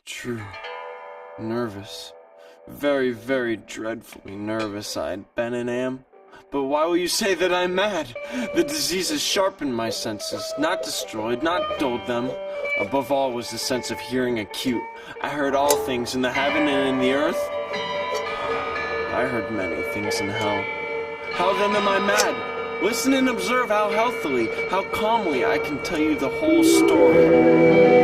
True. Nervous. Very, very dreadfully nervous I had been and am. But why will you say that I'm mad? The disease has sharpened my senses, not destroyed, not dulled them. Above all was the sense of hearing acute. I heard all things in the heaven and in the earth. I heard many things in hell. How then am I mad? Listen and observe how healthily, how calmly I can tell you the whole story.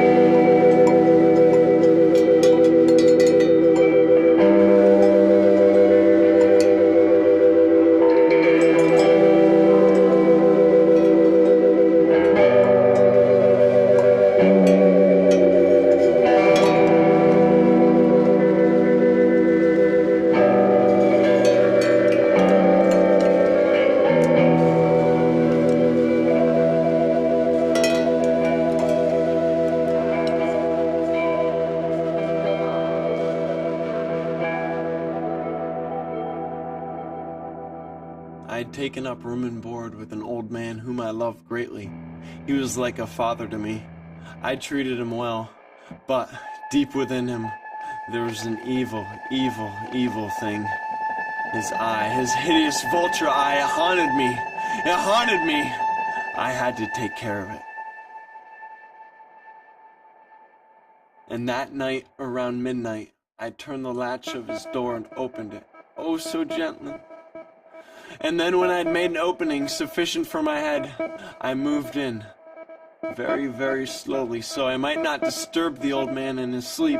I had taken up room and board with an old man whom I loved greatly. He was like a father to me. I treated him well, but deep within him, there was an evil, evil, evil thing. His eye, his hideous vulture eye, haunted me. It haunted me. I had to take care of it. And that night, around midnight, I turned the latch of his door and opened it, oh so gently. And then when I had made an opening sufficient for my head, I moved in, very, very slowly, so I might not disturb the old man in his sleep.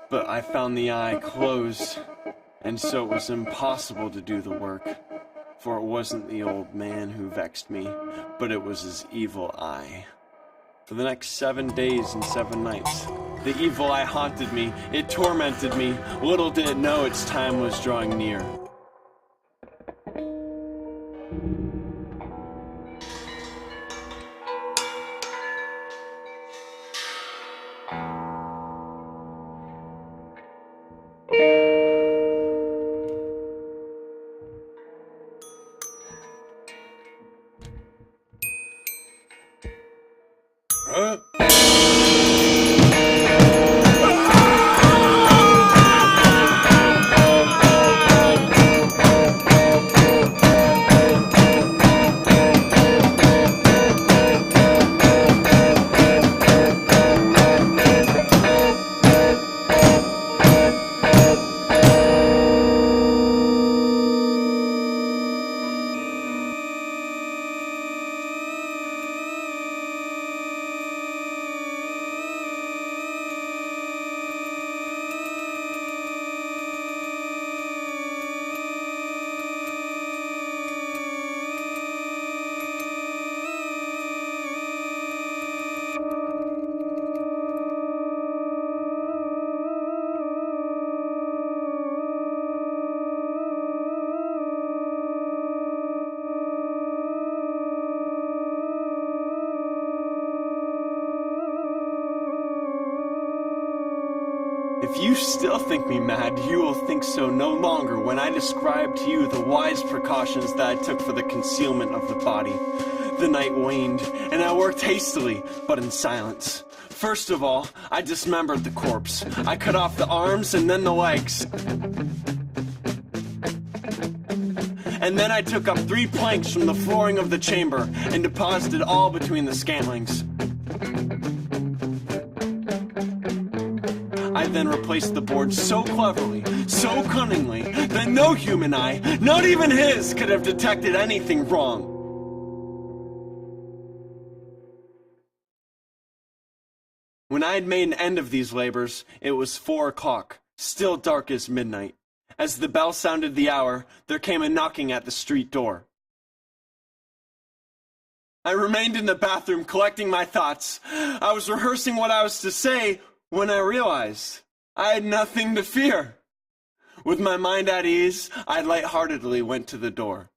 But I found the eye closed, and so it was impossible to do the work, for it wasn't the old man who vexed me, but it was his evil eye. For the next 7 days and 7 nights, the evil eye haunted me, it tormented me. Little did it know its time was drawing near. If you still think me mad, you will think so no longer when I describe to you the wise precautions that I took for the concealment of the body. The night waned, and I worked hastily, but in silence. First of all, I dismembered the corpse. I cut off the arms and then the legs. And then I took up 3 planks from the flooring of the chamber and deposited all between the scantlings. I then replaced the board so cleverly, so cunningly, that no human eye, not even his, could have detected anything wrong. When I had made an end of these labors, it was 4 o'clock, still dark as midnight. As the bell sounded the hour, there came a knocking at the street door. I remained in the bathroom collecting my thoughts. I was rehearsing what I was to say when I realized I had nothing to fear. With my mind at ease, I lightheartedly went to the door.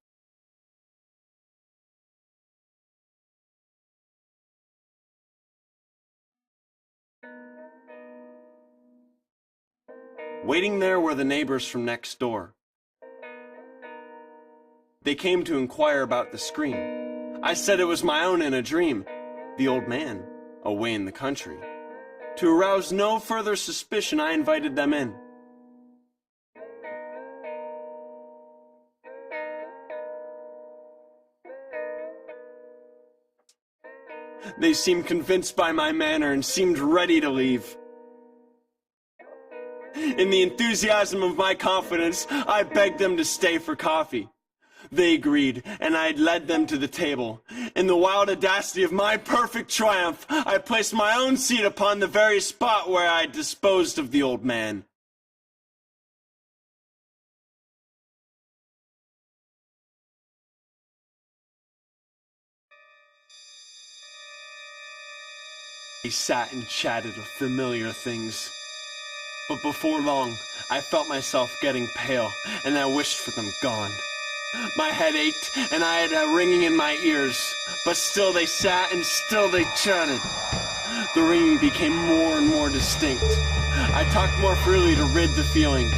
Waiting there were the neighbors from next door. They came to inquire about the screen. I said it was my own in a dream. The old man, away in the country, To arouse no further suspicion, I invited them in. They seemed convinced by my manner and seemed ready to leave. In the enthusiasm of my confidence, I begged them to stay for coffee. They agreed, and I had led them to the table. In the wild audacity of my perfect triumph, I placed my own seat upon the very spot where I had disposed of the old man. He sat and chatted of familiar things. But before long, I felt myself getting pale, and I wished for them gone. My head ached, and I had a ringing in my ears, but still they sat and still they chatted. The ringing became more and more distinct. I talked more freely to rid the feeling,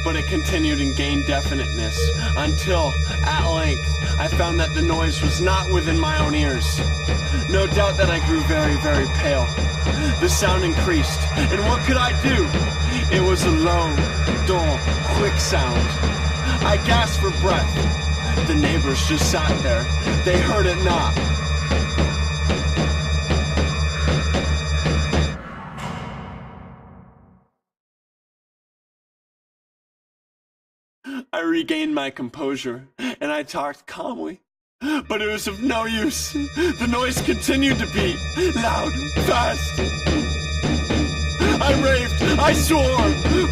but it continued and gained definiteness, until, at length, I found that the noise was not within my own ears. No doubt that I grew very, very pale. The sound increased, and what could I do? It was a low, dull, quick sound. I gasped for breath. The neighbors just sat there. They heard it not. I regained my composure, and I talked calmly. But it was of no use. The noise continued to be loud, fast. I raved, I swore,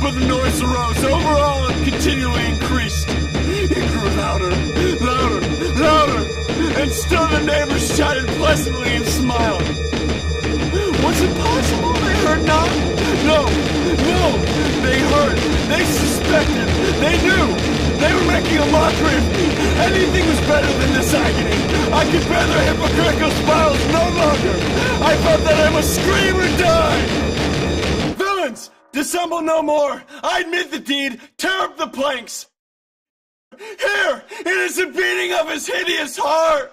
but the noise arose overall and continually increased. It grew louder, louder, louder, and still the neighbors chatted pleasantly and smiled. Was it possible they heard not? No, no, they heard, they suspected, they knew. They were making a mockery of me. Anything was better than this agony. I could bear their hypocritical smiles no longer. I felt that I must scream or die. Villains, dissemble no more. I admit the deed. Tear up the planks. Here, it is the beating of his hideous heart.